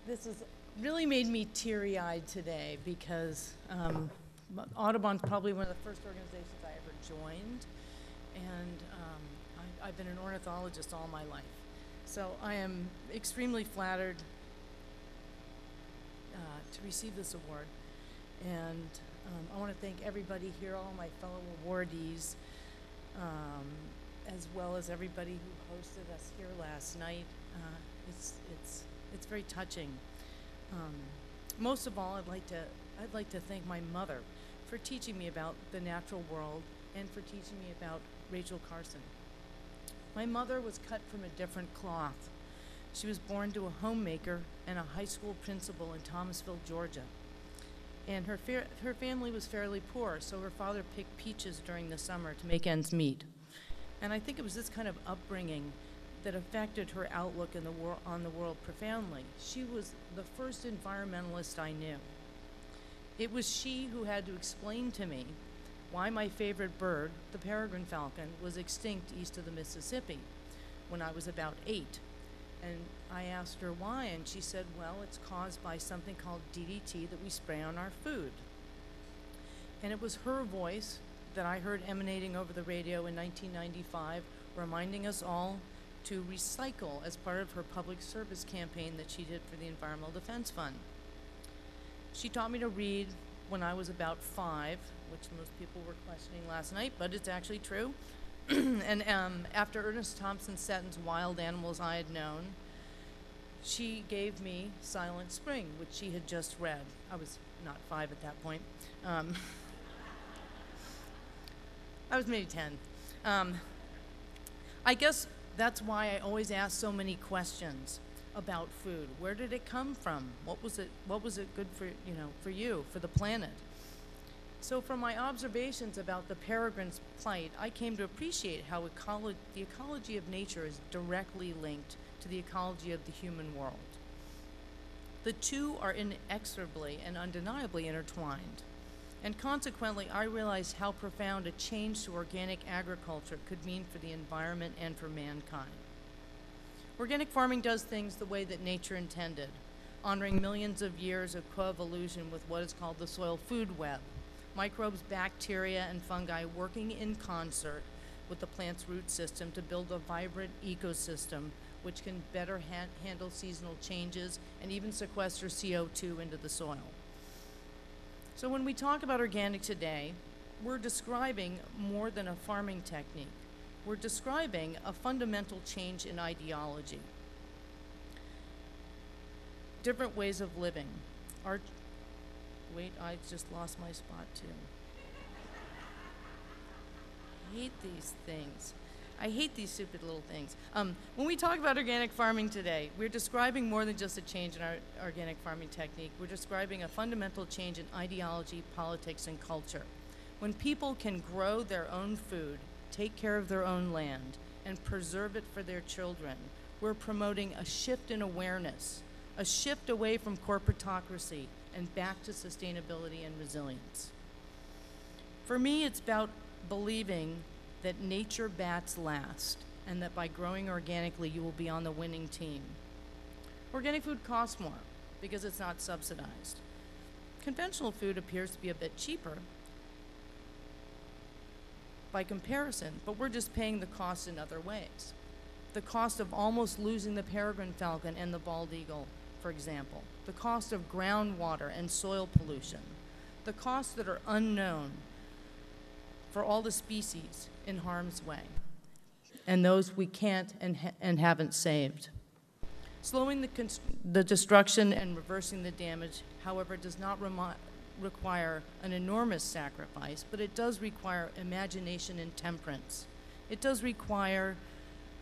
This has really made me teary-eyed today because Audubon's probably one of the first organizations I ever joined, and I've been an ornithologist all my life. So I am extremely flattered to receive this award, and I want to thank everybody here, all my fellow awardees, as well as everybody who hosted us here last night. It's very touching. Most of all, I'd like to thank my mother for teaching me about the natural world and for teaching me about Rachel Carson. My mother was cut from a different cloth. She was born to a homemaker and a high school principal in Thomasville, Georgia. And her family was fairly poor, so her father picked peaches during the summer to make ends meet. And I think it was this kind of upbringing that affected her outlook on the world profoundly. She was the first environmentalist I knew. It was she who had to explain to me why my favorite bird, the peregrine falcon, was extinct east of the Mississippi when I was about 8. And I asked her why, and she said, well, it's caused by something called DDT that we spray on our food. And it was her voice that I heard emanating over the radio in 1995, reminding us all to recycle as part of her public service campaign that she did for the Environmental Defense Fund. She taught me to read when I was about 5, which most people were questioning last night, but it's actually true. And after Ernest Thompson Seton's Wild Animals I Had Known, she gave me Silent Spring, which she had just read. I was not 5 at that point. I was maybe 10. I guess that's why I always ask so many questions about food. Where did it come from? What was it good for, for you, for the planet? So from my observations about the peregrine's plight, I came to appreciate how the ecology of nature is directly linked to the ecology of the human world. The two are inexorably and undeniably intertwined. And consequently, I realized how profound a change to organic agriculture could mean for the environment and for mankind. Organic farming does things the way that nature intended, honoring millions of years of coevolution with what is called the soil food web, microbes, bacteria, and fungi working in concert with the plant's root system to build a vibrant ecosystem which can better handle seasonal changes and even sequester CO2 into the soil. So when we talk about organic today, we're describing more than a farming technique. We're describing a fundamental change in ideology. Different ways of living. Wait, I just lost my spot too. I hate these things. I hate these stupid little things. When we talk about organic farming today, we're describing more than just a change in our organic farming technique. We're describing a fundamental change in ideology, politics, and culture. When people can grow their own food, take care of their own land, and preserve it for their children, we're promoting a shift in awareness, a shift away from corporatocracy and back to sustainability and resilience. For me, it's about believing that nature bats last, and that by growing organically, you will be on the winning team. Organic food costs more because it's not subsidized. Conventional food appears to be a bit cheaper by comparison, but we're just paying the cost in other ways. The cost of almost losing the peregrine falcon and the bald eagle, for example. The cost of groundwater and soil pollution. The costs that are unknown for all the species in harm's way, and those we can't and haven't saved. Slowing the destruction and reversing the damage, however, does not require an enormous sacrifice, but it does require imagination and temperance. It does require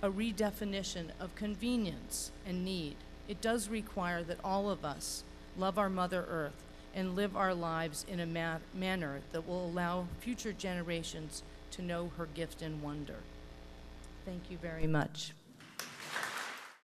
a redefinition of convenience and need. It does require that all of us love our Mother Earth and live our lives in a manner that will allow future generations to know her gift and wonder. Thank you very much.